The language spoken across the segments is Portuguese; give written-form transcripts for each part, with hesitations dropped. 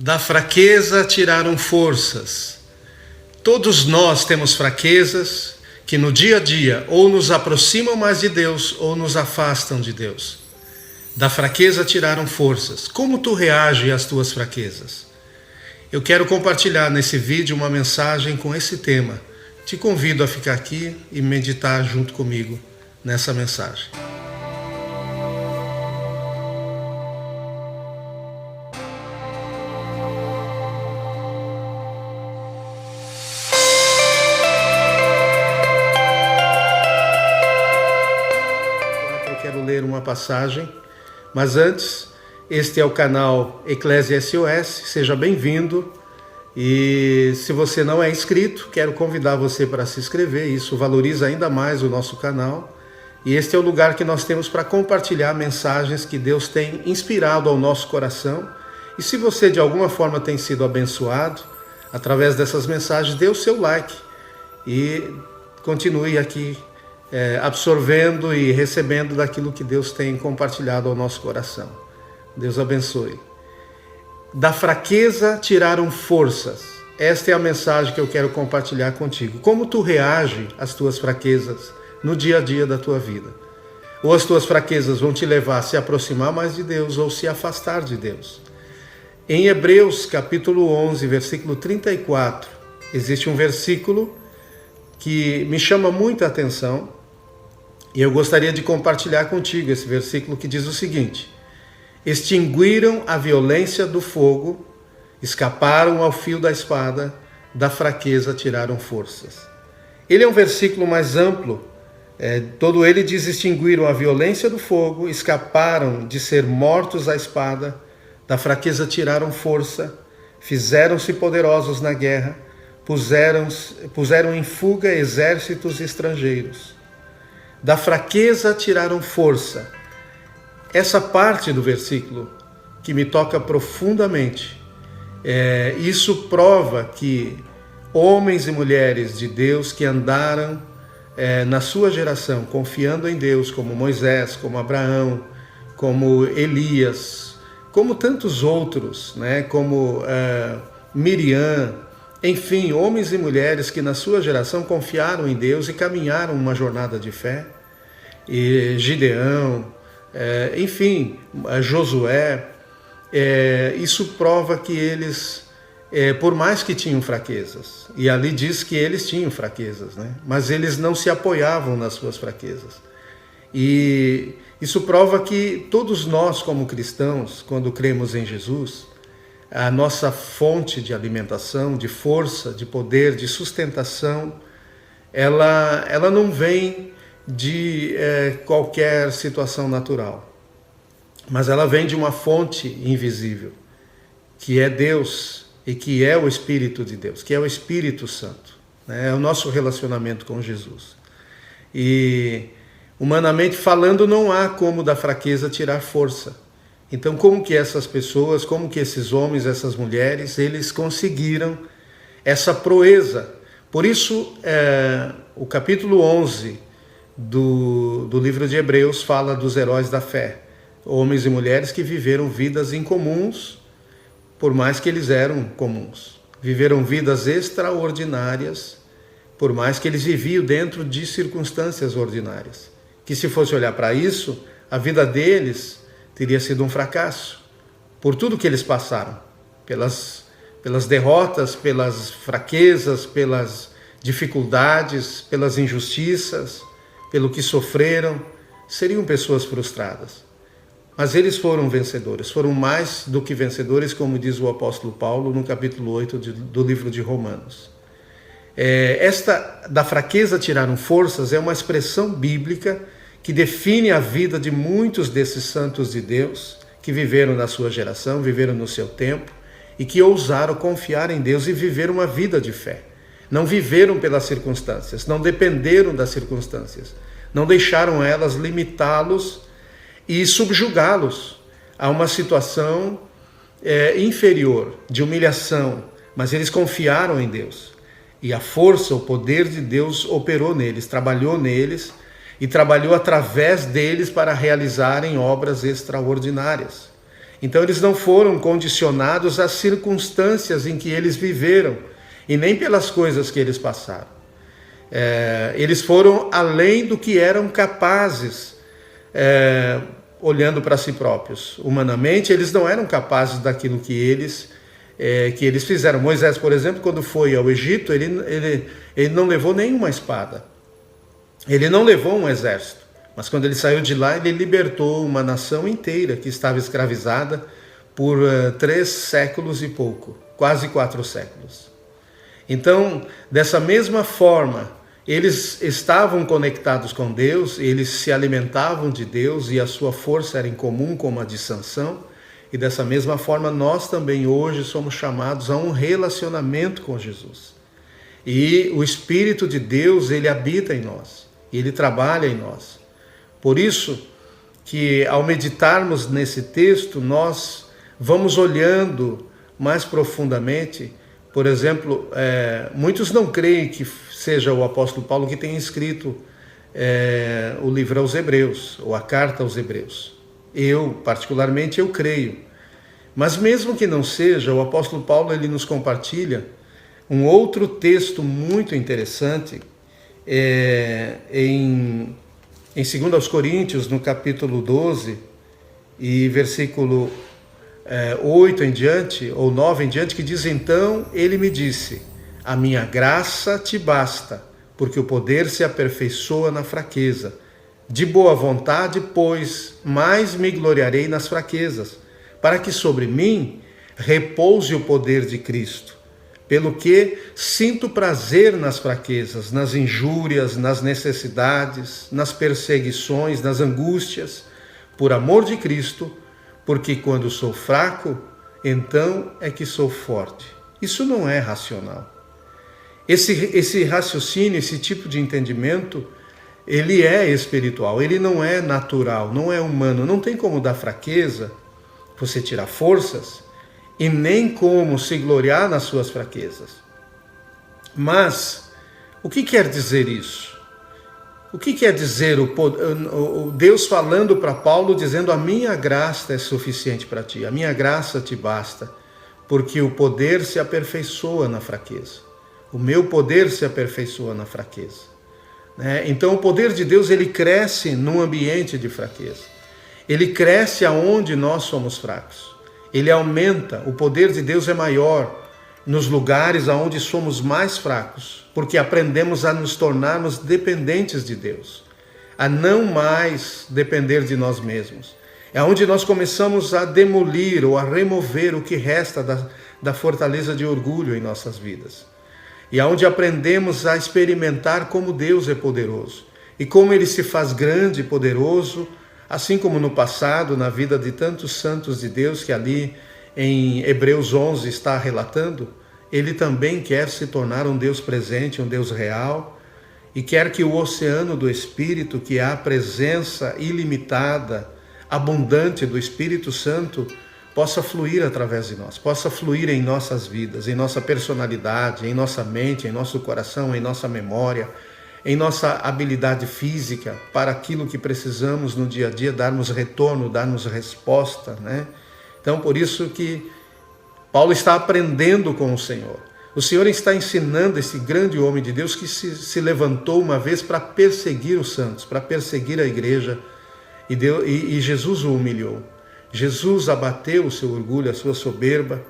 Da fraqueza tiraram forças. Todos nós temos fraquezas que no dia a dia ou nos aproximam mais de Deus ou nos afastam de Deus. Da fraqueza tiraram forças. Como tu reages às tuas fraquezas? Eu quero compartilhar nesse vídeo uma mensagem com esse tema. Te convido a ficar aqui e meditar junto comigo nessa mensagem. Eu quero ler uma passagem, mas antes, este é o canal Eclésia SOS, seja bem-vindo. E se você não é inscrito, quero convidar você para se inscrever, isso valoriza ainda mais o nosso canal. E este é o lugar que nós temos para compartilhar mensagens que Deus tem inspirado ao nosso coração. E se você de alguma forma tem sido abençoado através dessas mensagens, dê o seu like e continue aqui absorvendo e recebendo daquilo que Deus tem compartilhado ao nosso coração. Deus abençoe. Da fraqueza tiraram forças. Esta é a mensagem que eu quero compartilhar contigo. Como tu reages às tuas fraquezas no dia a dia da tua vida? Ou as tuas fraquezas vão te levar a se aproximar mais de Deus ou se afastar de Deus? Em Hebreus capítulo 11, versículo 34, existe um versículo que me chama muita atenção e eu gostaria de compartilhar contigo esse versículo que diz o seguinte: extinguiram a violência do fogo, escaparam ao fio da espada, da fraqueza tiraram forças. Ele é um versículo mais amplo, todo ele diz: extinguiram a violência do fogo, escaparam de ser mortos à espada, da fraqueza tiraram força, fizeram-se poderosos na guerra, puseram em fuga exércitos estrangeiros. Da fraqueza tiraram força. Essa parte do versículo que me toca profundamente, isso prova que homens e mulheres de Deus que andaram na sua geração, confiando em Deus, como Moisés, como Abraão, como Elias, como tantos outros, né, como Miriam, enfim, homens e mulheres que na sua geração confiaram em Deus e caminharam uma jornada de fé, e Gideão, enfim, Josué, isso prova que eles, por mais que tinham fraquezas, e ali diz que eles tinham fraquezas, né? Mas eles não se apoiavam nas suas fraquezas. E isso prova que todos nós, como cristãos, quando cremos em Jesus, a nossa fonte de alimentação, de força, de poder, de sustentação, ela não vem de qualquer situação natural, mas ela vem de uma fonte invisível, que é Deus e que é o Espírito de Deus, que é o Espírito Santo, né? É o nosso relacionamento com Jesus. E humanamente falando, não há como da fraqueza tirar força. Então, como que essas pessoas, como que esses homens, essas mulheres, eles conseguiram essa proeza? Por isso, o capítulo 11 do livro de Hebreus fala dos heróis da fé, homens e mulheres que viveram vidas incomuns, por mais que eles eram comuns. Viveram vidas extraordinárias, por mais que eles viviam dentro de circunstâncias ordinárias. Que se fosse olhar para isso, a vida deles teria sido um fracasso, por tudo que eles passaram, pelas derrotas, pelas fraquezas, pelas dificuldades, pelas injustiças, pelo que sofreram, seriam pessoas frustradas. Mas eles foram vencedores, foram mais do que vencedores, como diz o apóstolo Paulo no capítulo 8 do livro de Romanos. Esta da fraqueza tiraram forças é uma expressão bíblica que define a vida de muitos desses santos de Deus que viveram na sua geração, viveram no seu tempo e que ousaram confiar em Deus e viver uma vida de fé. Não viveram pelas circunstâncias, não dependeram das circunstâncias, não deixaram elas limitá-los e subjugá-los a uma situação inferior, de humilhação, mas eles confiaram em Deus. E a força, o poder de Deus operou neles, trabalhou neles e trabalhou através deles para realizarem obras extraordinárias. Então eles não foram condicionados às circunstâncias em que eles viveram e nem pelas coisas que eles passaram. Eles foram além do que eram capazes, olhando para si próprios. Humanamente, eles não eram capazes daquilo que eles fizeram. Moisés, por exemplo, quando foi ao Egito, ele não levou nenhuma espada. Ele não levou um exército. Mas quando ele saiu de lá, ele libertou uma nação inteira que estava escravizada por 3 séculos e pouco, quase 4 séculos. Então, dessa mesma forma, eles estavam conectados com Deus, eles se alimentavam de Deus e a sua força era em comum como a de Sansão. E dessa mesma forma, nós também hoje somos chamados a um relacionamento com Jesus. E o Espírito de Deus, ele habita em nós, ele trabalha em nós. Por isso que ao meditarmos nesse texto, nós vamos olhando mais profundamente. Por exemplo, muitos não creem que seja o apóstolo Paulo que tenha escrito o livro aos Hebreus, ou a carta aos Hebreus. Eu, particularmente, eu creio. Mas mesmo que não seja, o apóstolo Paulo ele nos compartilha um outro texto muito interessante em 2 Coríntios, no capítulo 12, e versículo 8 em diante, ou 9 em diante, que diz: então ele me disse, a minha graça te basta, porque o poder se aperfeiçoa na fraqueza. De boa vontade, pois, mais me gloriarei nas fraquezas, para que sobre mim repouse o poder de Cristo. Pelo que sinto prazer nas fraquezas, nas injúrias, nas necessidades, nas perseguições, nas angústias, por amor de Cristo, porque quando sou fraco, então é que sou forte. Isso não é racional. Esse raciocínio, esse tipo de entendimento, ele é espiritual, ele não é natural, não é humano. Não tem como da fraqueza você tirar forças e nem como se gloriar nas suas fraquezas. Mas o que quer dizer isso? O que quer dizer o Deus falando para Paulo, dizendo: a minha graça é suficiente para ti, a minha graça te basta, porque o poder se aperfeiçoa na fraqueza. O meu poder se aperfeiçoa na fraqueza. Então o poder de Deus, ele cresce num ambiente de fraqueza. Ele cresce aonde nós somos fracos. Ele aumenta, o poder de Deus é maior nos lugares aonde somos mais fracos, porque aprendemos a nos tornarmos dependentes de Deus, a não mais depender de nós mesmos. É onde nós começamos a demolir ou a remover o que resta da fortaleza de orgulho em nossas vidas. E aonde aprendemos a experimentar como Deus é poderoso e como Ele se faz grande e poderoso, assim como no passado, na vida de tantos santos de Deus que ali em Hebreus 11 está relatando. Ele também quer se tornar um Deus presente, um Deus real, e quer que o oceano do Espírito, que é a presença ilimitada, abundante do Espírito Santo, possa fluir através de nós, possa fluir em nossas vidas, em nossa personalidade, em nossa mente, em nosso coração, em nossa memória, em nossa habilidade física, para aquilo que precisamos no dia a dia, darmos retorno, darmos resposta, Então, por isso que Paulo está aprendendo com o Senhor. O Senhor está ensinando esse grande homem de Deus que se levantou uma vez para perseguir os santos, para perseguir a igreja, e Jesus o humilhou. Jesus abateu o seu orgulho, a sua soberba,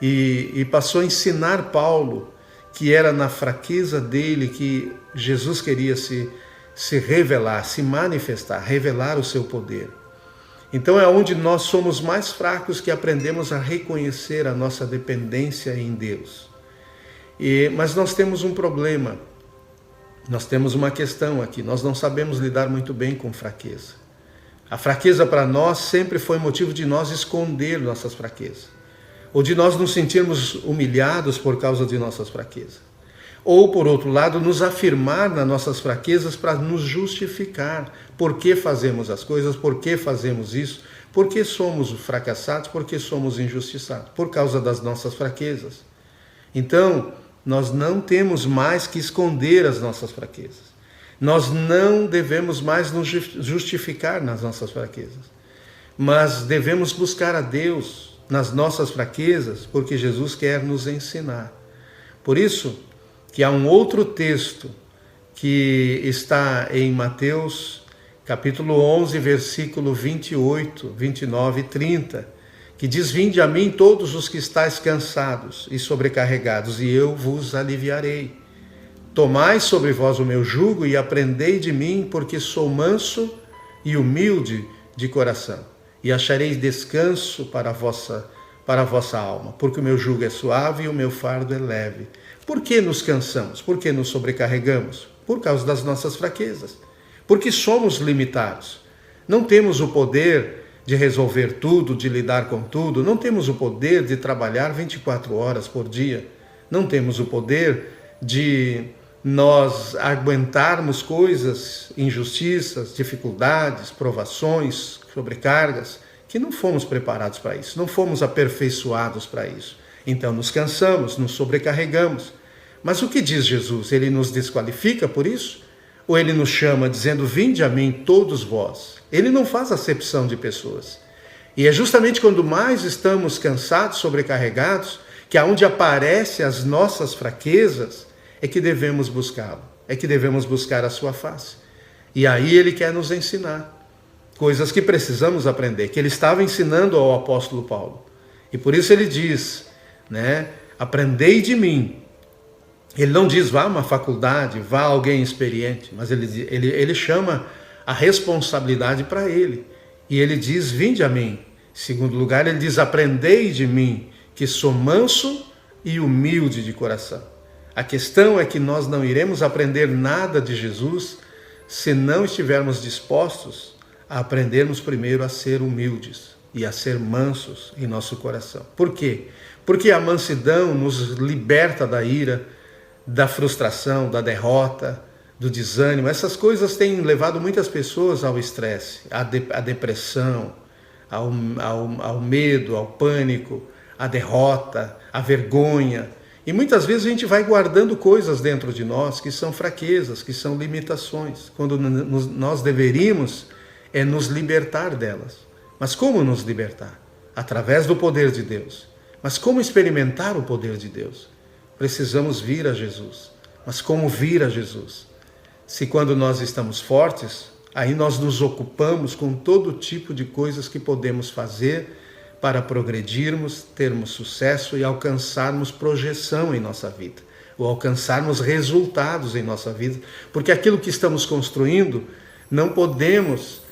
e passou a ensinar Paulo que era na fraqueza dele que Jesus queria se revelar, se manifestar, revelar o seu poder. Então é onde nós somos mais fracos que aprendemos a reconhecer a nossa dependência em Deus. Mas nós temos um problema, nós temos uma questão aqui, nós não sabemos lidar muito bem com fraqueza. A fraqueza para nós sempre foi motivo de nós esconder nossas fraquezas, ou de nós nos sentirmos humilhados por causa de nossas fraquezas. Ou, por outro lado, nos afirmar nas nossas fraquezas para nos justificar. Por que fazemos as coisas? Por que fazemos isso? Por que somos fracassados? Por que somos injustiçados? Por causa das nossas fraquezas. Então, nós não temos mais que esconder as nossas fraquezas. Nós não devemos mais nos justificar nas nossas fraquezas. mas devemos buscar a Deus nas nossas fraquezas, porque Jesus quer nos ensinar. Por isso que há um outro texto que está em Mateus capítulo 11, versículo 28, 29 e 30, que diz: vinde a mim todos os que estáis cansados e sobrecarregados, e eu vos aliviarei. Tomai sobre vós o meu jugo e aprendei de mim, porque sou manso e humilde de coração, e achareis descanso para a vossa alma, porque o meu jugo é suave e o meu fardo é leve. Por que nos cansamos? Por que nos sobrecarregamos? Por causa das nossas fraquezas. Porque somos limitados. Não temos o poder de resolver tudo, de lidar com tudo. Não temos o poder de trabalhar 24 horas por dia. Não temos o poder de nós aguentarmos coisas, injustiças, dificuldades, provações, sobrecargas, que não fomos preparados para isso, não fomos aperfeiçoados para isso. Então nos cansamos, nos sobrecarregamos. Mas o que diz Jesus? Ele nos desqualifica por isso? Ou ele nos chama dizendo: vinde a mim todos vós? Ele não faz acepção de pessoas. E é justamente quando mais estamos cansados, sobrecarregados, que aonde aparecem as nossas fraquezas, é que devemos buscá-lo, é que devemos buscar a sua face. E aí ele quer nos ensinar coisas que precisamos aprender, que ele estava ensinando ao apóstolo Paulo. E por isso ele diz, aprendei de mim. Ele não diz vá a uma faculdade, vá a alguém experiente, mas ele chama a responsabilidade para ele. E ele diz: vinde a mim. Em segundo lugar, ele diz: aprendei de mim, que sou manso e humilde de coração. A questão é que nós não iremos aprender nada de Jesus se não estivermos dispostos a aprendermos primeiro a ser humildes e a ser mansos em nosso coração. Por quê? Porque a mansidão nos liberta da ira, da frustração, da derrota, do desânimo. Essas coisas têm levado muitas pessoas ao estresse, à depressão, ao medo, ao pânico, à derrota, à vergonha. E muitas vezes a gente vai guardando coisas dentro de nós que são fraquezas, que são limitações, quando nós deveríamos nos libertar delas. Mas como nos libertar? Através do poder de Deus. Mas como experimentar o poder de Deus? Precisamos vir a Jesus. Mas como vir a Jesus? Se quando nós estamos fortes, aí nós nos ocupamos com todo tipo de coisas que podemos fazer para progredirmos, termos sucesso e alcançarmos projeção em nossa vida, ou alcançarmos resultados em nossa vida, porque aquilo que estamos construindo não podemos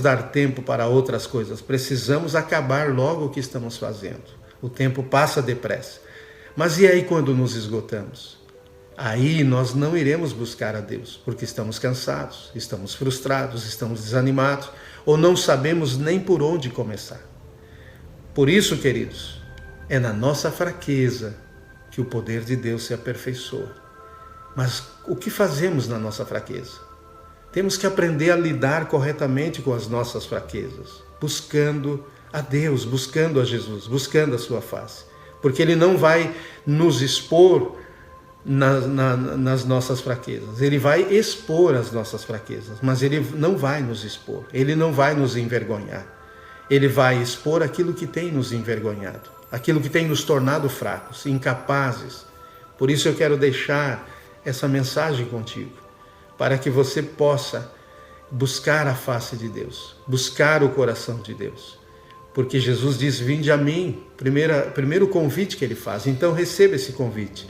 dar tempo para outras coisas, precisamos acabar logo o que estamos fazendo. O tempo passa depressa. Mas e aí quando nos esgotamos? Aí nós não iremos buscar a Deus, porque estamos cansados, estamos frustrados, estamos desanimados, ou não sabemos nem por onde começar. Por isso, queridos, é na nossa fraqueza que o poder de Deus se aperfeiçoa. Mas o que fazemos na nossa fraqueza? Temos que aprender a lidar corretamente com as nossas fraquezas, buscando a Deus, buscando a Jesus, buscando a sua face. Porque Ele não vai nos expor nas nossas fraquezas. Ele vai expor as nossas fraquezas, mas Ele não vai nos expor. Ele não vai nos envergonhar. Ele vai expor aquilo que tem nos envergonhado, aquilo que tem nos tornado fracos, incapazes. Por isso eu quero deixar essa mensagem contigo, para que você possa buscar a face de Deus, buscar o coração de Deus. Porque Jesus diz: vinde a mim, primeiro convite que Ele faz. Então receba esse convite.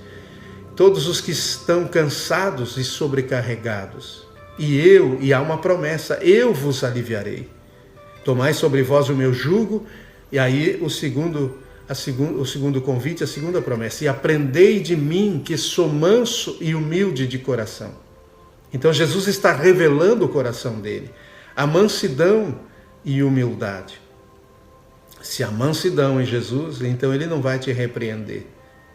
Todos os que estão cansados e sobrecarregados, e há uma promessa: eu vos aliviarei. Tomai sobre vós o meu jugo. E aí o segundo convite, a segunda promessa: e aprendei de mim, que sou manso e humilde de coração. Então Jesus está revelando o coração dele, a mansidão e humildade. Se há mansidão em Jesus, então Ele não vai te repreender,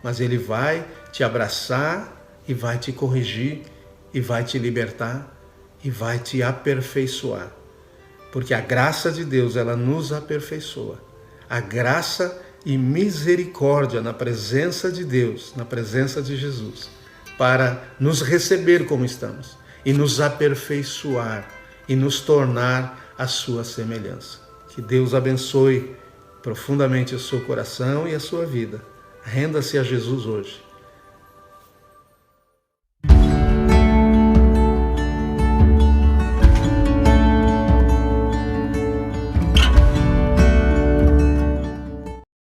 mas Ele vai te abraçar e vai te corrigir e vai te libertar e vai te aperfeiçoar. Porque a graça de Deus, ela nos aperfeiçoa. A graça e misericórdia na presença de Deus, na presença de Jesus, para nos receber como estamos e nos aperfeiçoar e nos tornar à sua semelhança. Que Deus abençoe profundamente o seu coração e a sua vida. Renda-se a Jesus hoje.